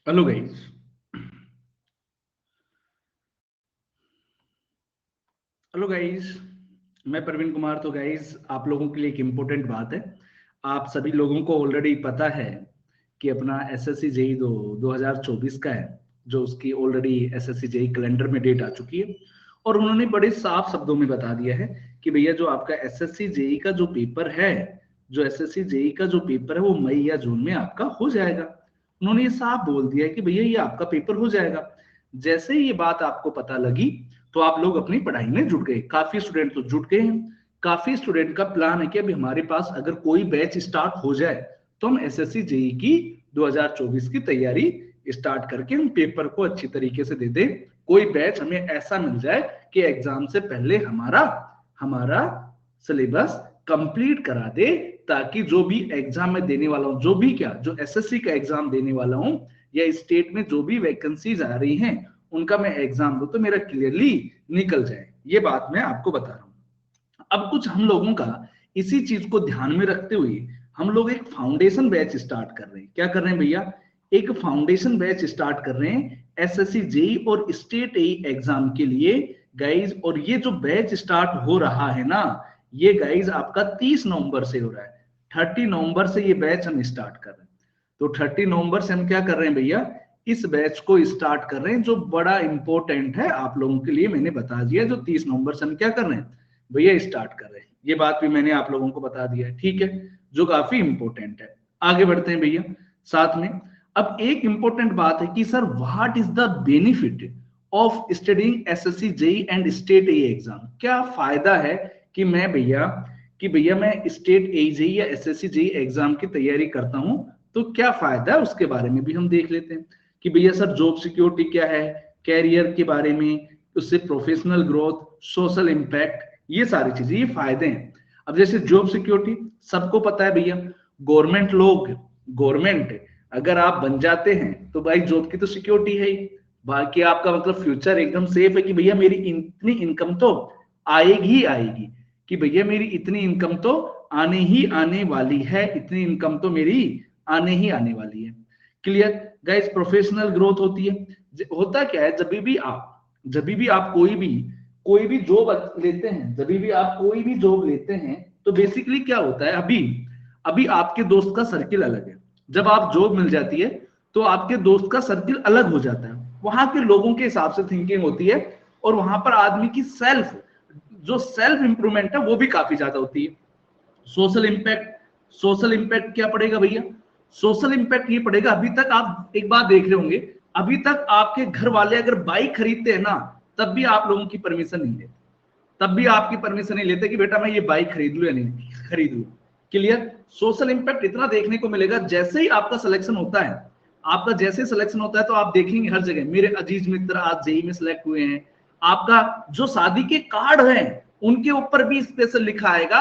Hello guys. Hello guys, मैं प्रवीण कुमार। तो guys, आप लोगों के लिए एक इम्पोर्टेंट बात है। आप सभी लोगों को ऑलरेडी पता है कि अपना एसएससी जेई 2024 का है, जो उसकी ऑलरेडी एसएससी जेई कैलेंडर में डेट आ चुकी है। और उन्होंने बड़े साफ शब्दों में बता दिया है कि भैया जो आपका एसएससी जेई का जो पेपर है, जो एसएससी जेई का जो पेपर है वो मई या जून में आपका हो जाएगा। उन्होंने ये साफ बोल दिया है कि भैया ये आपका पेपर हो जाएगा। जैसे ही ये बात आपको पता लगी तो आप लोग अपनी पढ़ाई में जुट गए। काफी स्टूडेंट तो जुट गए हैं। काफी स्टूडेंट का प्लान है कि अभी हमारे पास अगर कोई बैच स्टार्ट हो जाए तो हम एसएससी जेई की 2024 की तैयारी स्टार्ट करके हम पेपर को अच्छी तरीके से दे दें। कोई बैच हमें ऐसा मिल जाए कि एग्जाम से पहले हमारा हमारा सिलेबस कंप्लीट करा दे, ताकि जो भी एग्जाम में देने वाला हूं, जो भी क्या जो एसएससी का एग्जाम देने वाला हूं या स्टेट में जो भी वैकेंसीज आ रही हैं उनका मैं एग्जाम दो तो मेरा क्लियरली निकल जाए। ये बात मैं आपको बता रहा हूं। अब कुछ हम लोगों का इसी चीज को ध्यान में रखते हुए हम लोग एक फाउंडेशन बैच स्टार्ट कर रहे हैं। क्या कर रहे हैं भैया? एक फाउंडेशन बैच स्टार्ट कर रहे हैं एसएससी जेई और स्टेट एई एग्जाम के लिए गाइज। और ये जो बैच स्टार्ट हो रहा है ना, ये गाइज आपका 30 नवंबर से हो रहा है। 30 नवंबर से ये बैच हम स्टार्ट कर रहे हैं। तो 30 नवंबर से हम क्या कर रहे हैं भैया? इस बैच को स्टार्ट कर रहे हैं, जो बड़ा इंपॉर्टेंट है आप लोगों के लिए। मैंने बता दिया जो 30 नवंबर से हम क्या कर रहे हैं भैया, स्टार्ट कर रहे हैं। ये बात भी मैंने आप लोगों को बता दिया है, ठीक है, जो काफी इंपॉर्टेंट है। आगे बढ़ते हैं भैया साथ में। अब एक इंपॉर्टेंट बात है कि sir what is the benefit of studying SSC JE and state A exam. क्या फायदा है कि भैया मैं स्टेट ए जेई या एसएससी जेई एग्जाम की तैयारी करता हूं, तो क्या फायदा है उसके बारे में भी हम देख लेते हैं कि भैया सर जॉब सिक्योरिटी क्या है, कैरियर के बारे में, उससे प्रोफेशनल ग्रोथ, सोशल इंपैक्ट, ये सारी चीजें, ये फायदे हैं। अब जैसे जॉब सिक्योरिटी सबको पता है भैया, गवर्नमेंट अगर आप बन जाते हैं तो भाई जॉब की तो सिक्योरिटी है ही। बाकी आपका मतलब फ्यूचर एकदम सेफ है कि भैया मेरी इतनी इनकम तो आएगी ही आएगी, कि भैया मेरी इतनी इनकम तो आने ही आने वाली है, इतनी इनकम तो मेरी आने ही आने वाली है। Clear guys? प्रोफेशनल ग्रोथ होती है। होता क्या है, जब भी आप कोई भी जॉब लेते हैं, तो बेसिकली क्या होता है, अभी अभी आपके दोस्त का सर्किल अलग है। जब आप जॉब मिल जाती है तो आपके दोस्त का सर्किल अलग हो जाता है। वहां के लोगों के हिसाब से थिंकिंग होती है, और वहां पर आदमी की सेल्फ इंप्रूवमेंट है वो भी काफी ज्यादा होती है। सोशल इंपैक्ट क्या पड़ेगा भैया? सोशल इंपैक्ट ये पड़ेगा, अभी तक आप एक बात देख रहे होंगे, अभी तक आपके घर वाले अगर बाइक खरीदते हैं ना, तब भी आप लोगों की परमिशन नहीं लेते। तब भी आपकी परमिशन नहीं लेते कि बेटा मैं ये बाइक खरीद लू या नहीं खरीद लू। क्लियर? सोशल इंपैक्ट इतना देखने को मिलेगा। जैसे ही आपका सिलेक्शन होता है, तो आप देखेंगे हर जगह मेरे अजीज मित्र आज जेई में सिलेक्ट हुए हैं। आपका जो शादी के कार्ड हैं उनके ऊपर भी स्पेशल लिखा आएगा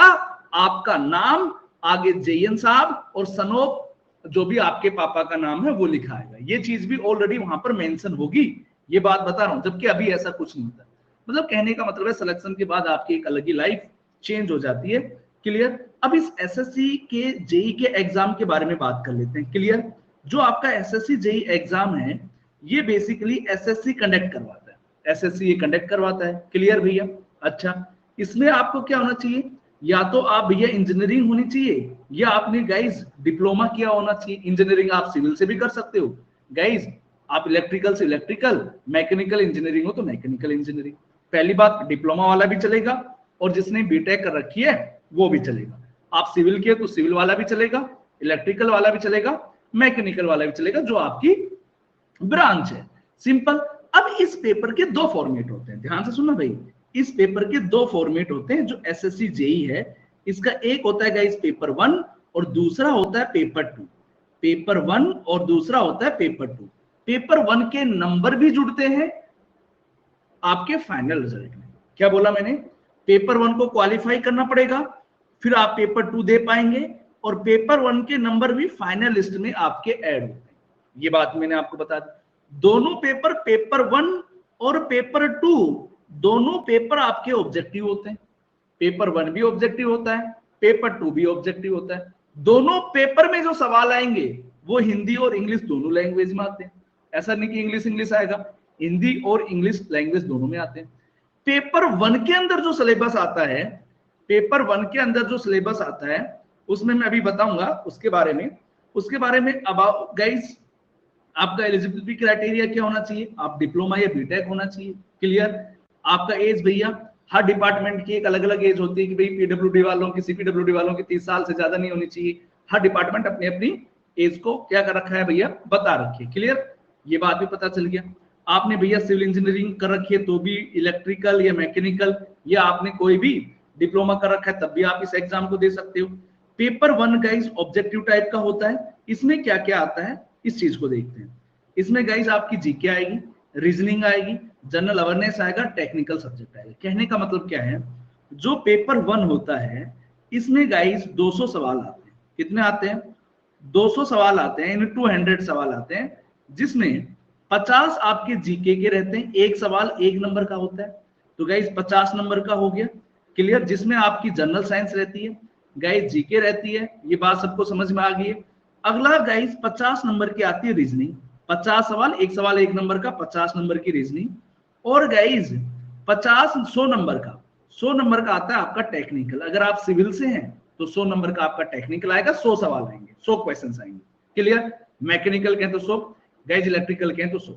आपका नाम, आगे जेएन साहब और सनोप, जो भी आपके पापा का नाम है वो लिखा आएगा। ये चीज भी ऑलरेडी वहां पर मेंशन होगी। ये बात बता रहा हूं, जबकि अभी ऐसा कुछ नहीं होता। मतलब कहने का मतलब है सिलेक्शन के बाद आपकी एक अलग ही लाइफ चेंज हो जाती है। क्लियर? अब इस एसएससी के जेई के एग्जाम के बारे में बात कर लेते हैं। क्लियर? जो आपका एसएससी जेई एग्जाम है, ये बेसिकली एसएससी कंडक्ट करवाता है। एसएससी ये कंडक्ट करवाता है। क्लियर भैया? अच्छा, इसमें आपको क्या होना चाहिए? या तो आप भैया इंजीनियरिंग होनी चाहिए, या आपने गाइज डिप्लोमा किया होना चाहिए। इंजीनियरिंग आप सिविल से भी कर सकते हो गाइज, आप इलेक्ट्रिकल से इलेक्ट्रिकल, मैकेनिकल इंजीनियरिंग हो तो मैकेनिकल इंजीनियरिंग। पहली बात, डिप्लोमा वाला भी चलेगा, और जिसने बीटेक कर रखी है वो भी चलेगा। आप सिविल के तो सिविल वाला भी चलेगा, इलेक्ट्रिकल वाला भी चलेगा, मैकेनिकल वाला भी चलेगा, जो आपकी ब्रांच है। सिंपल। अब इस पेपर के दो फॉर्मेट होते हैं, ध्यान से सुनना भाई। इस पेपर के दो फॉर्मेट होते हैं जो एसएससी जेई है। इसका एक होता है गाइस पेपर 1 और दूसरा होता है पेपर 2। पेपर 1 और दूसरा होता है पेपर 2। पेपर 1 के नंबर भी जुड़ते हैं आपके फाइनल रिजल्ट में। क्या बोला मैंने? पेपर 1 को क्वालिफाई करना पड़ेगा, फिर आप पेपर 2 दे पाएंगे, और पेपर 1 के नंबर भी फाइनल लिस्ट में आपके ऐड होते हैं। ये बात मैंने आपको बता दी। दोनों पेपर 1 और पेपर 2, दोनों पेपर आपके ऑब्जेक्टिव होते हैं। पेपर 1 भी ऑब्जेक्टिव होता है, पेपर 2 भी ऑब्जेक्टिव होता है। दोनों पेपर में जो सवाल आएंगे वो हिंदी और इंग्लिश दोनों लैंग्वेज में आते हैं। ऐसा नहीं कि इंग्लिश आएगा, हिंदी और इंग्लिश लैंग्वेज दोनों में आते हैं। पेपर 1 के अंदर जो सिलेबस आता है, पेपर 1 के अंदर जो सिलेबस आता है उसमें मैं अभी बताऊंगा उसके बारे में। अबाउट गाइस, आपका एलिजिबिलिटी क्राइटेरिया क्या होना चाहिए, आप डिप्लोमा या बीटेक होना चाहिए, क्लियर। आपका एज भैया, हर डिपार्टमेंट की एक अलग अलग एज होती है कि भाई पीडब्ल्यूडी वालों की, सीपीडब्ल्यूडी वालों की 30 साल से ज्यादा नहीं होनी चाहिए। हर डिपार्टमेंट अपनी अपनी एज को क्या कर रखा है भैया, बता रखी है, क्लियर। ये बात भी पता चल गया। आपने भैया सिविल इंजीनियरिंग कर रखी है तो भी इलेक्ट्रिकल या मैकेनिकल, या आपने कोई भी डिप्लोमा कर रखा है तब भी आप इस एग्जाम को दे सकते हो। पेपर 1 गाइस ऑब्जेक्टिव टाइप का होता है। इसमें क्या क्या आता है इस चीज को देखते हैं। इसमें गाइस आपकी जीके आएगी, रीजनिंग आएगी, जनरल अवेयरनेस आएगा, टेक्निकल सब्जेक्ट आएगा। कहने का मतलब क्या है, जो पेपर 1 होता है इसमें गाइस 200 सवाल आते हैं। कितने आते हैं, 200 सवाल आते हैं, 200 सवाल आते हैं, जिसमें 50 आपके जीके के रहते हैं। एक सवाल 1 नंबर का होता है, तो गाइस 50 नंबर का हो गया, क्लियर। जिसमें आपकी जनरल साइंस रहती है, गाइस जीके रहती है, ये बात सबको समझ में आ गई है। अगला गाइस 50 नंबर की आती है रीजनिंग, 50 सवाल, एक सवाल 1 नंबर का, 50 नंबर की रीजनिंग। और गाइस 100 नंबर का, 100 नंबर का आता है आपका टेक्निकल। अगर आप सिविल से हैं तो 100 नंबर का आपका टेक्निकल आएगा, 100 सवाल आएंगे, 100 क्वेश्चन आएंगे, क्लियर। मैकेनिकल के तो 100, गाइस इलेक्ट्रिकल के तो 100,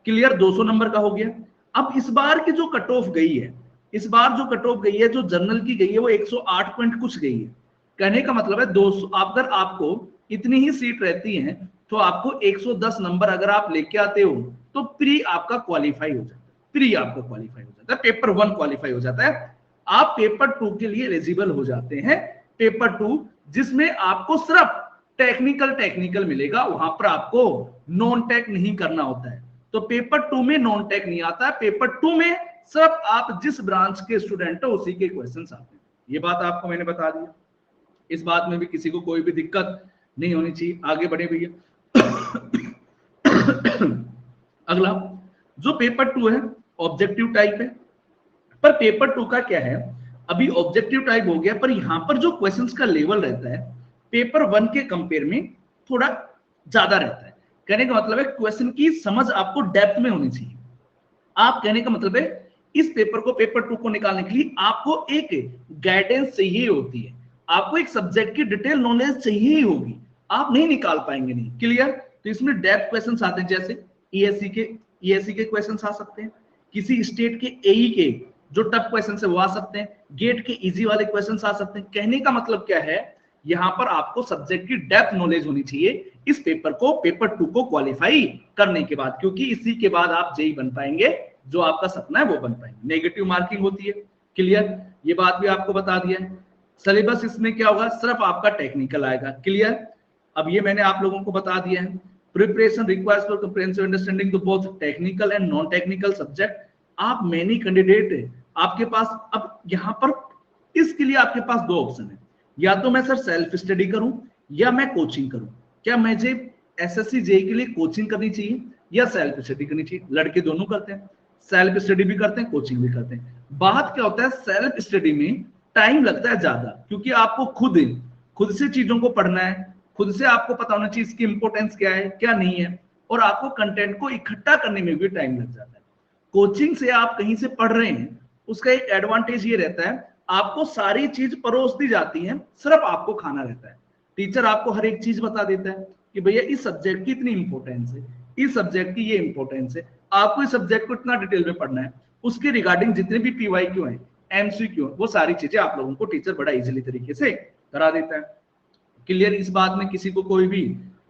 क्लियर। 200 नंबर का हो गया। अब इस बार की जो कट ऑफ गई है, इस बार जो कट ऑफ गई है, जो जनरल की गई है वो 108 पॉइंट कुछ गई है। कहने का मतलब है 200, अगर आपको इतनी ही सीट रहती है तो आपको 110 नंबर अगर आप लेके आते हो तो प्री आपका क्वालिफाई हो जाता है, प्री आपका क्वालिफाई हो जाता है, पेपर 1 क्वालिफाई हो जाता है। आप पेपर 2 के लिए एलिजिबल हो जाते हैं। पेपर 2 जिसमें आपको सिर्फ टेक्निकल मिलेगा, वहां पर आपको नॉन टेक नहीं करना होता है। तो पेपर 2 में नॉन टेक नहीं आता है, पेपर 2 में सिर्फ आप जिस ब्रांच के स्टूडेंट हो उसी के क्वेश्चंस आते हैं। ये बात आपको मैंने बता दिया, इस बात में भी किसी को कोई भी दिक्कत नहीं होनी चाहिए। आगे बढ़े भैया। अगला जो पेपर 2 है ऑब्जेक्टिव टाइप है, पर पेपर 2 का क्या है, अभी ऑब्जेक्टिव टाइप हो गया, पर यहां पर जो क्वेश्चंस का लेवल रहता है पेपर 1 के कंपेयर में थोड़ा ज्यादा रहता है। कहने का मतलब है क्वेश्चन की समझ आपको डेप्थ में होनी चाहिए। आप कहने का मतलब है इस पेपर को, पेपर 2 को निकालने के लिए आपको एक गाइडेंस चाहिए होती है, आपको एक सब्जेक्ट की डिटेल नॉलेज चाहिए ही होगी, आप नहीं निकाल पाएंगे, नहीं, क्लियर। तो इसमें डेप्थ क्वेश्चंस आते हैं, जैसे ईएससी के क्वेश्चंस आ सकते हैं, किसी स्टेट के एई के जो टफ क्वेश्चन है वो आ सकते हैं, गेट के इजी वाले क्वेश्चंस आ सकते हैं। कहने का मतलब क्या है, यहां पर आपको सब्जेक्ट की डेप्थ नॉलेज होनी चाहिए इस पेपर को, पेपर 2 को क्वालिफाई करने के बाद, क्योंकि इसी के बाद आप जेई बन पाएंगे, जो आपका सपना है वो बन पाएंगे। नेगेटिव मार्किंग होती है, क्लियर, ये बात भी आपको बता दिया है। सिलेबस इसमें क्या होगा, सिर्फ आपका टेक्निकल आएगा, क्लियर। अब ये मैंने आप लोगों को बता दिया है। Preparation requires for comprehensive understanding to both technical and non technical subject. आप मेनी कैंडिडेट आपके पास, अब यहां पर इसके लिए आपके पास 2 ऑप्शन है, या तो मैं सर सेल्फ स्टडी करूं या मैं कोचिंग करूं। क्या मुझे एसएससी जेई के लिए कोचिंग करनी चाहिए या सेल्फ स्टडी करनी चाहिए? लड़के दोनों करते हैं, सेल्फ स्टडी भी करते हैं, कोचिंग भी करते हैं। बात क्या होता है, सेल्फ स्टडी में टाइम लगता है ज्यादा, क्योंकि आपको खुद से चीजों को पढ़ना है, खुद से आपको पता होना चाहिए इसकी इंपॉर्टेंस क्या है क्या नहीं है, और आपको कंटेंट को इकट्ठा करने में भी टाइम लग जाता है। कोचिंग से आप कहीं से पढ़ रहे हैं, उसका एक एडवांटेज ये रहता है, आपको सारी चीज परोस दी जाती है, सिर्फ आपको खाना रहता है। टीचर आपको हर एक चीज बता देता है कि भैया इस सब्जेक्ट की इतनी इंपॉर्टेंस है, इस सब्जेक्ट की ये इंपॉर्टेंस है, आपको इस सब्जेक्ट को इतना डिटेल में पढ़ना है, उसके रिगार्डिंग जितने भी पीवाईक्यू हैं, एमसीक्यू हैं, वो सारी चीजें आप लोगों को टीचर बड़ा इजीली तरीके से करा देता है, क्लियर। इस बात में किसी को कोई भी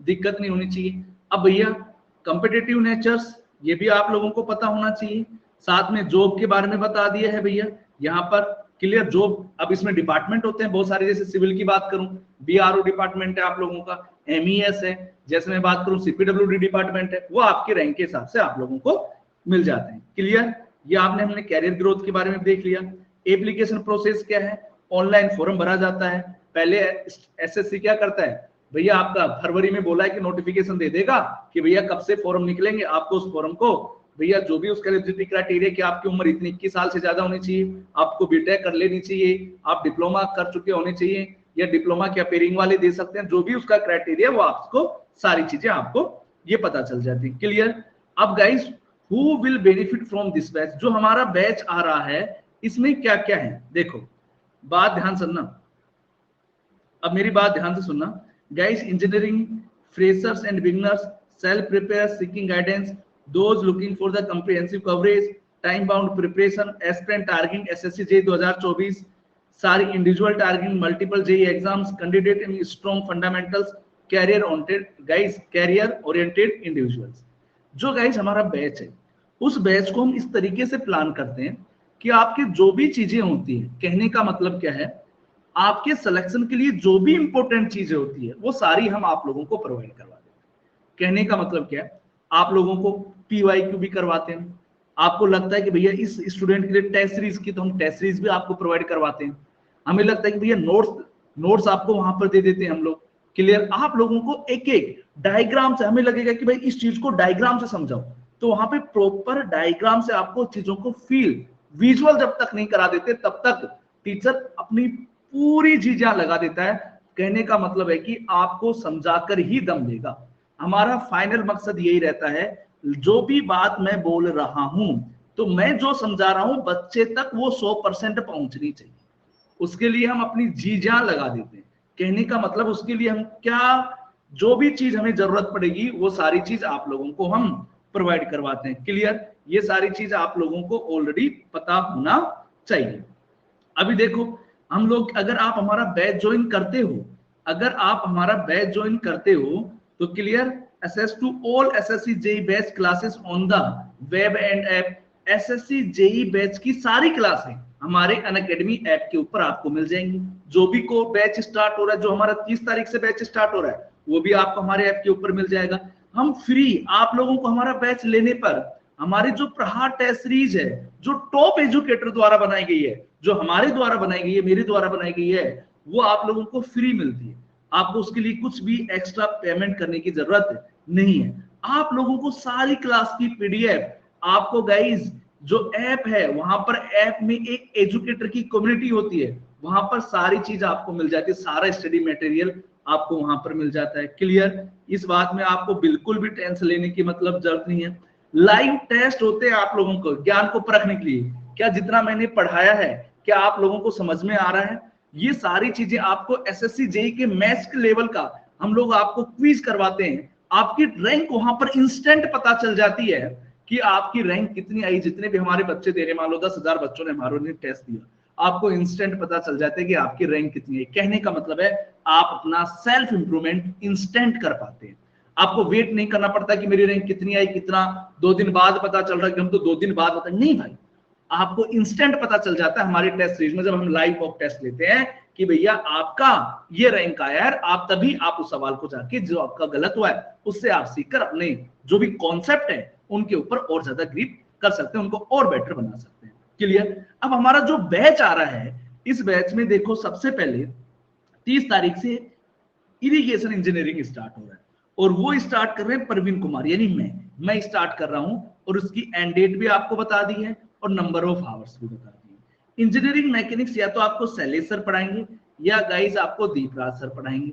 दिक्कत नहीं होनी चाहिए। अब भैया कॉम्पिटिटिव नेचर्स, ये भी आप लोगों को पता होना चाहिए। साथ में जॉब के बारे में बता दिया है भैया यहाँ पर, क्लियर। जॉब, अब इसमें डिपार्टमेंट होते हैं बहुत सारे, जैसे सिविल की बात करूं बीआरओ डिपार्टमेंट है आप लोगों का, एमईएस है, जैसे मैं बात करूं सीपीडब्ल्यूडी डिपार्टमेंट है, वो आपके रैंक के हिसाब से आप लोगों को मिल जाते हैं, क्लियर। ये आपने हमने कैरियर ग्रोथ के बारे में देख लिया। एप्लीकेशन प्रोसेस क्या है, ऑनलाइन फॉर्म भरा जाता है। पहले एसएससी क्या करता है भैया, आपका फरवरी में बोला है कि नोटिफिकेशन दे देगा कि भैया कब से फॉर्म निकलेंगे, आपको उस फॉर्म को भैया जो भी उसका एलिजिबिलिटी क्राइटेरिया कि आपकी उम्र इतनी 21 साल से ज्यादा होनी चाहिए, आपको बीटेक कर लेनी चाहिए, आप डिप्लोमा कर चुके होने चाहिए, या डिप्लोमा के अपेयरिंग वाले दे सकते हैं, जो भी उसका क्राइटेरिया वो आपको सारी चीजें आपको ये पता चल जाती है, क्लियर। अब guys who will benefit from this batch, जो हमारा बैच आ रहा है इसमें क्या क्या है, देखो बात ध्यान सुनना, अब मेरी बात ध्यान से सुनना guys. Engineering freshers and beginners, self prepare seeking guidance, those looking for the comprehensive coverage, time bound preparation, aspirant targeting SSC JEE 2024, सारी individual targeting multiple JEE exams, candidate in strong fundamentals, career oriented guys, career oriented individuals. जो guys हमारा batch है उस batch को हम इस तरीके से प्लान करते हैं कि आपके जो भी चीजें होती है, कहने का मतलब क्या है, आपके सिलेक्शन के लिए जो भी इंपॉर्टेंट चीजें होती है वो सारी हम आप लोगों को प्रोवाइड करवा देते हैं। कहने का मतलब क्या है, आप लोगों को पीवाईक्यू भी करवाते हैं, आपको लगता है कि भैया इस स्टूडेंट के लिए टेस्ट सीरीज की, तो हम टेस्ट सीरीज भी आपको प्रोवाइड करवाते हैं। हमें लगता है कि भैया नोट्स आपको वहां पर दे देते हैं हम लोग, क्लियर। आप लोगों को एक एक डायग्राम से, हमें लगेगा कि भाई इस चीज को डायग्राम से समझाओ, तो वहां पे प्रॉपर डायग्राम से आपको चीजों को फील विजुअल जब तक नहीं करा देते तब तक टीचर अपनी पूरी चीजें लगा देता है। कहने का मतलब है कि आपको समझाकर ही दम देगा। हमारा फाइनल मकसद यही रहता है, जो भी बात मैं बोल रहा हूं तो मैं जो समझा रहा हूं बच्चे तक वो 100% पहुंचनी चाहिए, उसके लिए हम अपनी जी जान लगा देते हैं। कहने का मतलब उसके लिए हम क्या, जो भी चीज हमें जरूरत पड़ेगी वो सारी चीज आप लोगों को हम प्रोवाइड करवाते हैं, क्लियर। ये सारी चीज आप लोगों को ऑलरेडी पता होना चाहिए। अभी देखो हम लोग, अगर आप हमारा बैच ज्वाइन करते हो, अगर आप हमारा बैच ज्वाइन करते हो तो clear, access to all SSC JEE batch classes on the web and app. SSC JEE batch की सारी क्लासें हमारे अनअकैडमी ऐप के ऊपर आपको मिल जाएंगी। जो भी को बैच स्टार्ट हो रहा है, जो हमारा 30 तारीख से बैच स्टार्ट हो रहा है, वो भी आपको हमारे ऐप के ऊपर मिल जाएगा। हम फ्री आप लोगों को हमारा बैच लेने पर हमारी जो प्रहार टेस्ट सीरीज है, जो टॉप एजुकेटर द्वारा बनाई गई है, जो हमारे द्वारा बनाई गई है, मेरे द्वारा बनाई गई है, वो आप लोगों को फ्री मिलती है। आपको उसके लिए कुछ भी एक्स्ट्रा पेमेंट करने की जरूरत नहीं है। आप लोगों को सारी क्लास की पीडीएफ आपको गाइज, जो ऐप है वहां पर ऐप में एक एजुकेटर की कम्युनिटी होती है, वहां पर सारी चीज आपको मिल जाती है, सारा स्टडी मटेरियल आपको वहां पर मिल जाता है, क्लियर। इस बात में आपको बिल्कुल भी टेंशन लेने की मतलब जरूरत नहीं है। लाइव टेस्ट होते हैं आप लोगों को ज्ञान को परखने के लिए, क्या जितना मैंने पढ़ाया है क्या आप लोगों को समझ में आ रहा है। ये सारी चीजें आपको एसएससी जेईई के मैथ्स के लेवल का हम लोग आपको क्विज करवाते हैं, आपकी रैंक वहां पर इंस्टेंट पता चल जाती है कि आपकी रैंक कितनी आई। जितने भी हमारे बच्चे दे रहे, मान लो 10,000 बच्चों ने हमारे टेस्ट दिया, आपको इंस्टेंट पता चल जाता है कि आपकी रैंक कितनी है। कहने का मतलब है आप अपना सेल्फ इंप्रूवमेंट इंस्टेंट कर पाते हैं, आपको वेट नहीं करना पड़ता कि मेरी रैंक कितनी आई, कितना 2 दिन बाद पता चल रहा है कि हम तो 2 दिन बाद पता नहीं भाई, आपको इंस्टेंट पता चल जाता है हमारी टेस्ट सीरीज में जब हम लाइव मॉक टेस्ट लेते हैं कि भैया आपका ये रैंक आया है। आप तभी आप उस सवाल को जाके जो आपका गलत हुआ है उससे आप सीखकर अपने जो भी कॉन्सेप्ट है उनके ऊपर और ज्यादा ग्रिप कर सकते हैं, उनको और बेटर बना सकते हैं, क्लियर। अब हमारा जो बैच आ रहा है, इस बैच में देखो सबसे पहले 30 तारीख से इरिगेशन इंजीनियरिंग स्टार्ट हो रहा है, और वो स्टार्ट कर रहे हैं प्रवीण कुमार, यानी मैं स्टार्ट कर रहा हूं, और उसकी एंड डेट भी आपको बता दी है और नंबर ऑफ आवर्स भी बता दी है। इंजीनियरिंग मैकेनिक्स या तो आपको शैलेश सर पढ़ाएंगे या गाइस आपको दीपराज सर पढ़ाएंगे।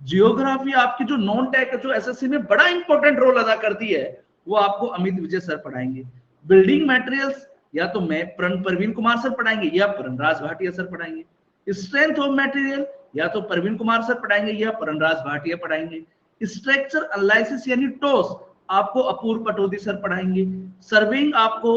जियोग्राफी आपकी जो नॉन टेक, जो एसएससी में बड़ा इंपॉर्टेंट रोल अदा करती है, वो आपको अमित विजय सर पढ़ाएंगे। बिल्डिंग मटेरियल्स या तो मैं प्रवीण कुमार सर पढ़ाएंगे या प्रणराज भाटिया सर पढ़ाएंगे। स्ट्रेंथ ऑफ मटेरियल या तो प्रवीण कुमार सर पढ़ाएंगे या प्रणराज भाटिया पढ़ाएंगे। स्ट्रक्चर एनालिसिस यानी टोस आपको अपूर्व पटोदी सर पढ़ाएंगे। सर्विंग आपको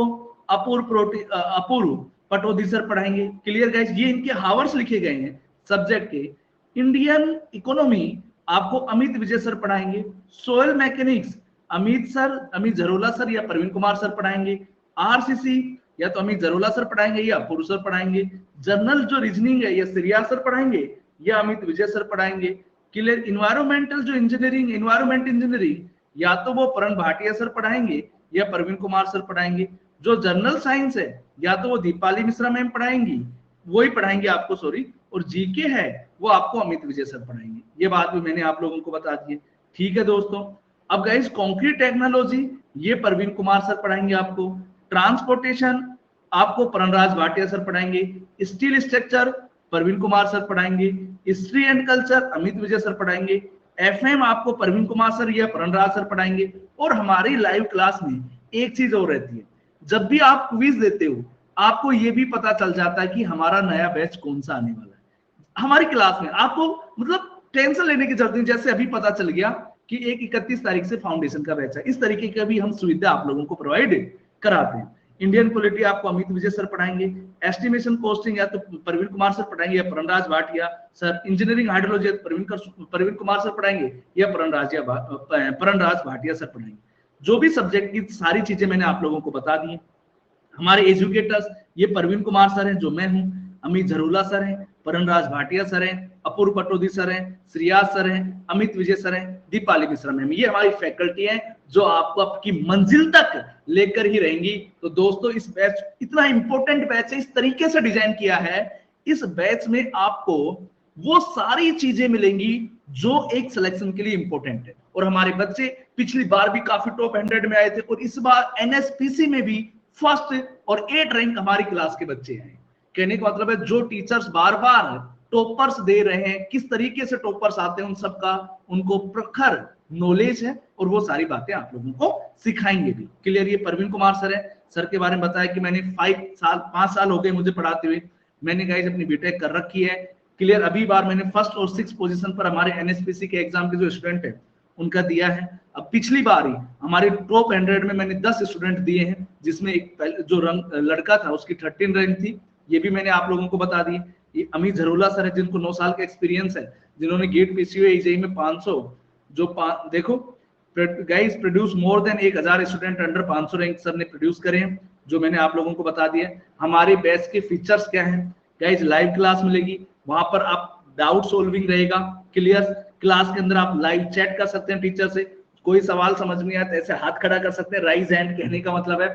अपूर्व पटोदी सर पढ़ाएंगे, क्लियर गाइस। ये इनके हावर्स लिखे गए हैं सब्जेक्ट के। इंडियन इकोनॉमी आपको अमित विजय सर पढ़ाएंगे। सोयल मैकेनिक्स अमित झरोला सर या प्रवीण कुमार सर पढ़ाएंगे। आरसीसी या तो अमित झरोला सर पढ़ाएंगे या अपूर्व सर पढ़ाएंगे। जर्नल जो रीजनिंग है या श्रेया सर पढ़ाएंगे या अमित विजय सर पढ़ाएंगे, क्लियर। इन्वायरमेंटल जो इन्वायरमेंट इंजीनियरिंग या तो वो प्रण भाटिया सर पढ़ाएंगे या प्रवीण कुमार सर पढ़ाएंगे। जो जनरल साइंस है या तो वो दीपाली मिश्रा मैम पढ़ाएंगी, वही पढ़ाएंगे आपको, सॉरी। और जीके है वो आपको अमित विजय सर पढ़ाएंगे। ये बात भी मैंने आप लोगों को बता दी है, ठीक है दोस्तों। अब गाइस कंक्रीट टेक्नोलॉजी ये प्रवीण कुमार सर पढ़ाएंगे आपको। ट्रांसपोर्टेशन आपको प्रणराज भाटिया सर पढ़ाएंगे। Steel structure Praveen Kumar sir पढ़ाएंगे। History and culture Amit Vijay sir पढ़ाएंगे। FM आपको प्रवीण कुमार सर या प्रणराज सर पढ़ाएंगे। और हमारी लाइव क्लास में एक चीज और रहती है, जब भी आप क्विज देते हो आपको ये भी पता चल जाता है कि हमारा नया बैच कौन सा आने वाला है। हमारी क्लास में आपको मतलब टेंशन लेने की जरूरत नहीं, जैसे अभी पता चल गया कि 31 तारीख से फाउंडेशन का बैच है, इस तरीके का भी हम सुविधा आप लोगों को प्रोवाइड कराते हैं। इंडियन पॉलिटी आपको अमित विजय सर पढ़ाएंगे, एस्टिमेशन कॉस्टिंग या तो प्रवीण कुमार सर पढ़ाएंगे या Pranraj Bhatia sir, engineering hydrology Praveen Kumar sir पढ़ाएंगे या प्रणराज भाटिया सर पढ़ाएंगे। जो भी सब्जेक्ट की सारी चीजें मैंने आप लोगों को बता दी। हमारे एजुकेटर्स ये प्रवीण कुमार सर हैं, जो मैं हूं, अमित झरूला सर हैं, प्रणराज भाटिया सर हैं, अपूर्व पटोदी सर हैं, श्रियाज सर हैं, अमित विजय सर हैं, दीपाली मिश्रा मैम, ये हमारी फैकल्टी है जो आपको आपकी मंजिल तक लेकर ही रहेंगी। तो दोस्तों इस बैच इतना इंपॉर्टेंट बैच है, इस तरीके से डिजाइन किया है, इस बैच में आपको वो सारी चीजें मिलेंगी जो एक सिलेक्शन के लिए इंपॉर्टेंट है। और हमारे बच्चे पिछली बार भी काफी टॉप 100 में आए थे और इस बार एनएसपीसी में भी फर्स्ट और 8 रैंक हमारी क्लास के बच्चे हैं। कहने का मतलब है जो टीचर्स बार बार टॉपर्स दे रहे हैं, किस तरीके से टॉपर्स आते हैं उन सबका उनको प्रखर नॉलेज है और वो सारी बातें आप लोगों को सिखाएंगे भी। क्लियर? ये प्रवीण कुमार सर है, सर के बारे में बताया कि मैंने 5 साल हो गए मुझे पढ़ाते हुए, मैंने गाइस अपनी बीटेक कर रखी है। क्लियर? अभी बार मैंने फर्स्ट और 6 पोजीशन पर हमारे एनएसपीसी के एग्जाम के जो स्टूडेंट है उनका दिया है। अब पिछली बार ही हमारे टॉप 100 में मैंने 10 स्टूडेंट दिए हैं, जिसमें एक जो लड़का था उसकी 13 रैंक थी, ये भी मैंने आप लोगों को बता दी। ये अमित झरूला सर है जिनको 9 साल का एक्सपीरियंस है, जिन्होंने गेट पीसीओ एजेई में 500 देखो guys produce more than 1000 student under 500 rank sir ने प्रोड्यूस करे हैं, जो मैंने आप लोगों को बता दिया। हमारे बैच के फीचर्स क्या हैं गाइस? लाइव क्लास मिलेगी, वहां पर आप डाउट सोल्विंग रहेगा। क्लियर? क्लास के अंदर आप लाइव चैट कर सकते हैं टीचर से, कोई सवाल समझ नहीं आया तो ऐसे हाथ खड़ा कर सकते हैं, राइज हैंड कहने का मतलब है,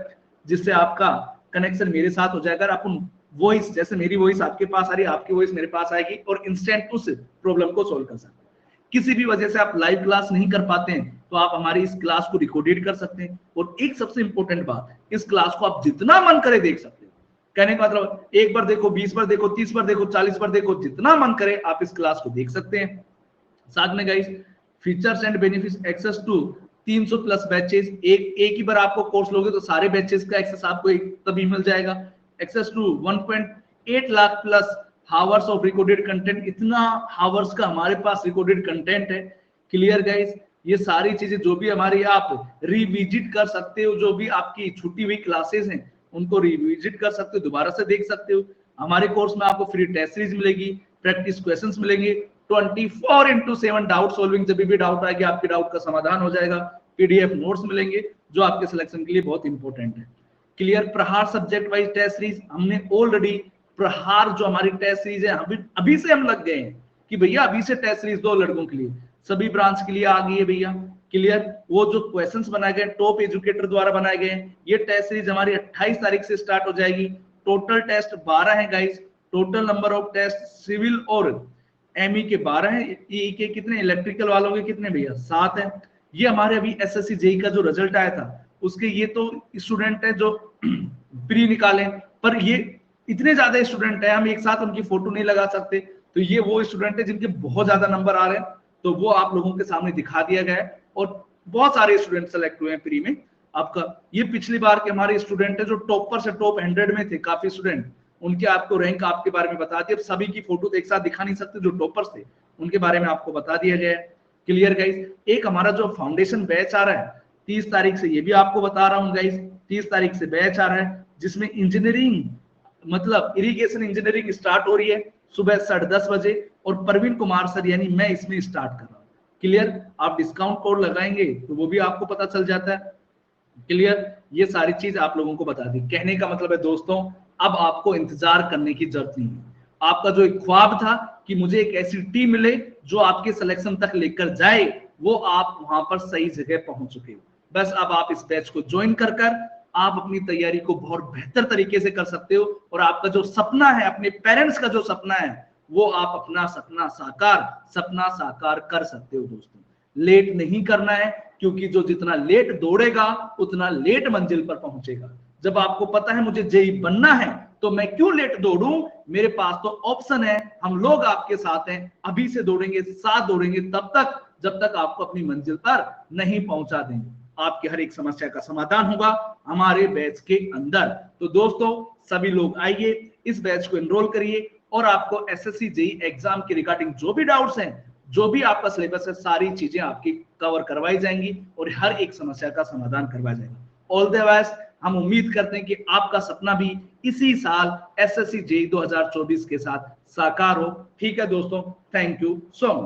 जिससे आपका कनेक्शन मेरे साथ हो जाएगा। अपन वॉइस, जैसे मेरी वॉइस आपके पास आ रही है, आपकी वॉइस मेरे पास आएगी और इंस्टेंट उस प्रॉब्लम को सोल्व कर सकते हैं। किसी भी वजह से आप लाइव क्लास नहीं कर पाते हैं तो आप हमारी इस क्लास को रिकॉर्डेड कर सकते हैं। और एक सबसे इंपॉर्टेंट बात, इस क्लास को आप जितना मन करे देख सकते हैं। कहने का मतलब 1 बार देखो, 20 बार देखो, 30 बार देखो, 40 बार देखो, जितना मन करे आप इस क्लास को देख सकते हैं। साथ में guys features and benefits, access to 300 plus batches, एक ही बार आपको कोर्स लोगे तो सारे बैचेस का एक्सेस आपको तभी मिल जाएगा। Access to 1.8 lakh plus hours of recorded content, इतना हावर्स का हमारे पास रिकॉर्डेड कंटेंट है। Clear guys? ये सारी चीजें जो भी हमारी आप रिविजिट कर सकते हो, जो भी आपकी छुट्टी हुई क्लासेस हैं उनको रिविजिट कर सकते हो, दोबारा से देख सकते हो। हमारे कोर्स में आपको फ्री टेस्ट सीरीज मिलेगी, प्रैक्टिस क्वेश्चंस मिलेंगे, 24/7 डाउट सोल्विंग, जब भी डाउट आएगी आपके डाउट का समाधान हो जाएगा। पीडीएफ नोट्स मिलेंगे जो आपके सिलेक्शन के लिए बहुत इंपॉर्टेंट है। क्लियर? प्रहार सब्जेक्ट वाइज टेस्ट सीरीज हमने ऑलरेडी, प्रहार जो हमारी टेस्ट सीरीज है अभी से हम लग गए हैं कि भैया अभी से टेस्ट सीरीज 2 लड़कों के लिए, सभी ब्रांच के लिए आ गई है भैया। क्लियर? वो जो क्वेश्चंस बनाए गए टॉप एजुकेटर द्वारा बनाए गए हैं, ये टेस्ट सीरीज हमारी 28 तारीख से स्टार्ट हो जाएगी। टोटल टेस्ट 12 है guys, total number of test civil और एमई के 12 है, ई के कितने, इलेक्ट्रिकल वालों के कितने भैया, 7 है। ये हमारे अभी एसएससी जेई का जो रिजल्ट आया था उसके ये तो स्टूडेंट है जो प्री निकाले, पर ये इतने ज्यादा स्टूडेंट है हम एक साथ उनकी फोटो नहीं लगा सकते, तो ये वो स्टूडेंट है जिनके बहुत ज्यादा नंबर आ रहे हैं, तो वो आप लोगों के सामने दिखा दिया गया है। और बहुत सारे स्टूडेंट सेलेक्ट हुए हैं प्री में आपका। ये पिछली बार के हमारे स्टूडेंट है जो टॉपर से टॉप 100 में थे, काफी स्टूडेंट, उनके आपको रैंक आपके बारे में बता दिया। सभी की फोटो एक साथ दिखा नहीं सकते, जो टॉपर्स थे उनके बारे में आपको बता दिया गया है। Clear guys? एक हमारा जो फाउंडेशन बैच आ रहा है 30 तारीख से, ये भी आपको बता रहा हूँ गाइस, 30 तारीख से बैच आ रहा है जिसमें इंजीनियरिंग मतलब इरिगेशन इंजीनियरिंग स्टार्ट हो रही है सुबह 10:30 बजे, और प्रवीण कुमार सर यानी मैं इसमें स्टार्ट कर रहा हूँ। क्लियर? आप डिस्काउंट कोड लगाएंगे तो वो भी आपको पता चल जाता है। क्लियर? ये सारी चीज आप लोगों को बता दी। कहने का मतलब है दोस्तों, अब आपको इंतजार करने की जरूरत नहीं है। आपका जो एक ख्वाब था कि मुझे एक ऐसी टीम मिले जो आपके सिलेक्शन तक लेकर जाए, वो आप वहां पर सही जगह पहुंच चुके हो। बस अब आप इस बैच को ज्वाइन कर आप अपनी तैयारी को बहुत बेहतर तरीके से कर सकते हो, और आपका जो सपना है, अपने पेरेंट्स का जो सपना है, वो आप अपना सपना साकार कर सकते हो। दोस्तों लेट नहीं करना है, क्योंकि जो जितना लेट दौड़ेगा उतना लेट मंजिल पर पहुंचेगा। जब आपको पता है मुझे जेई बनना है तो मैं क्यों लेट दौड़ूं, मेरे पास तो ऑप्शन है, हम लोग आपके साथ हैं, अभी से दौड़ेंगे, साथ दौड़ेंगे, तब तक जब तक आपको अपनी मंजिल पर नहीं पहुंचा देंगे। आपकी हर एक समस्या का समाधान होगा हमारे बैच के अंदर। तो दोस्तों सभी लोग आइए, इस बैच को एनरोल करिए और आपको एसएससी जेईई एग्जाम की रिगार्डिंग जो भी डाउट्स हैं, जो भी आपका सिलेबस है, सारी चीजें आपकी कवर करवाई जाएंगी और हर एक समस्या का समाधान करवाया जाएगा। All the best. हम उम्मीद करते हैं कि आपका सपना भी इसी साल एसएससी जेईई 2024 के साथ साकार हो। ठीक है दोस्तों, थैंक यू सो मच।